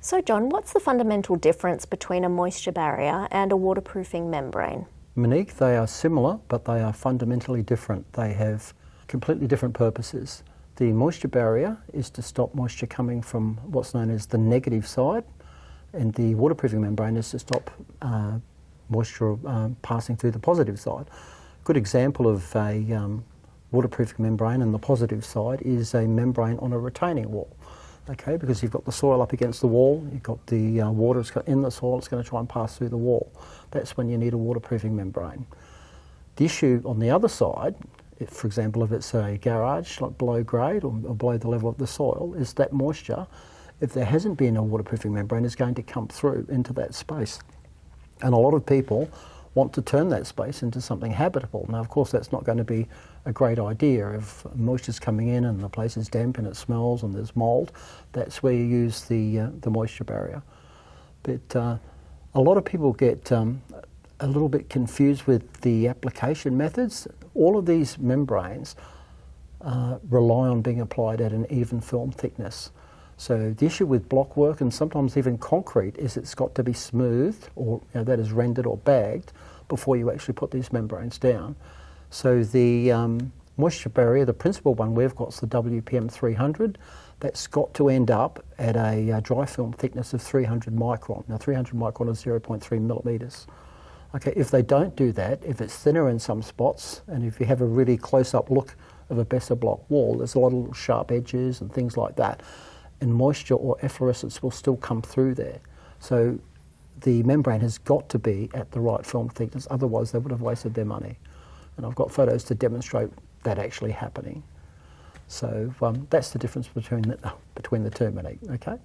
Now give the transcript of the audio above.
So John, what's the fundamental difference between a moisture barrier and a waterproofing membrane? Monique, they are similar, but they are fundamentally different. They have completely different purposes. The moisture barrier is to stop moisture coming from what's known as the negative side, and the waterproofing membrane is to stop moisture passing through the positive side. A good example of a waterproofing membrane on the positive side is a membrane on a retaining wall. Okay, because you've got the soil up against the wall, you've got the water in the soil, it's going to try and pass through the wall. That's when you need a waterproofing membrane. The issue on the other side, for example, if it's a garage, like below grade or below the level of the soil, is that moisture, if there hasn't been a waterproofing membrane, is going to come through into that space. And a lot of people want to turn that space into something habitable. Now, of course, that's not going to be a great idea. If moisture's coming in and the place is damp and it smells and there's mould, that's where you use the moisture barrier. But a lot of people get a little bit confused with the application methods. All of these membranes rely on being applied at an even film thickness. So the issue with block work and sometimes even concrete is it's got to be smoothed, or that is rendered or bagged, before you actually put these membranes down. So the moisture barrier, the principal one we've got is the WPM 300. That's got to end up at a dry film thickness of 300 micron. Now 300 micron is 0.3 millimetres. Okay, if they don't do that, if it's thinner in some spots, and if you have a really close-up look of a Besser block wall, there's a lot of little sharp edges and things like that, and moisture or efflorescence will still come through there. So the membrane has got to be at the right film thickness, otherwise they would have wasted their money. And I've got photos to demonstrate that actually happening. So that's the difference between the two, Monique, okay?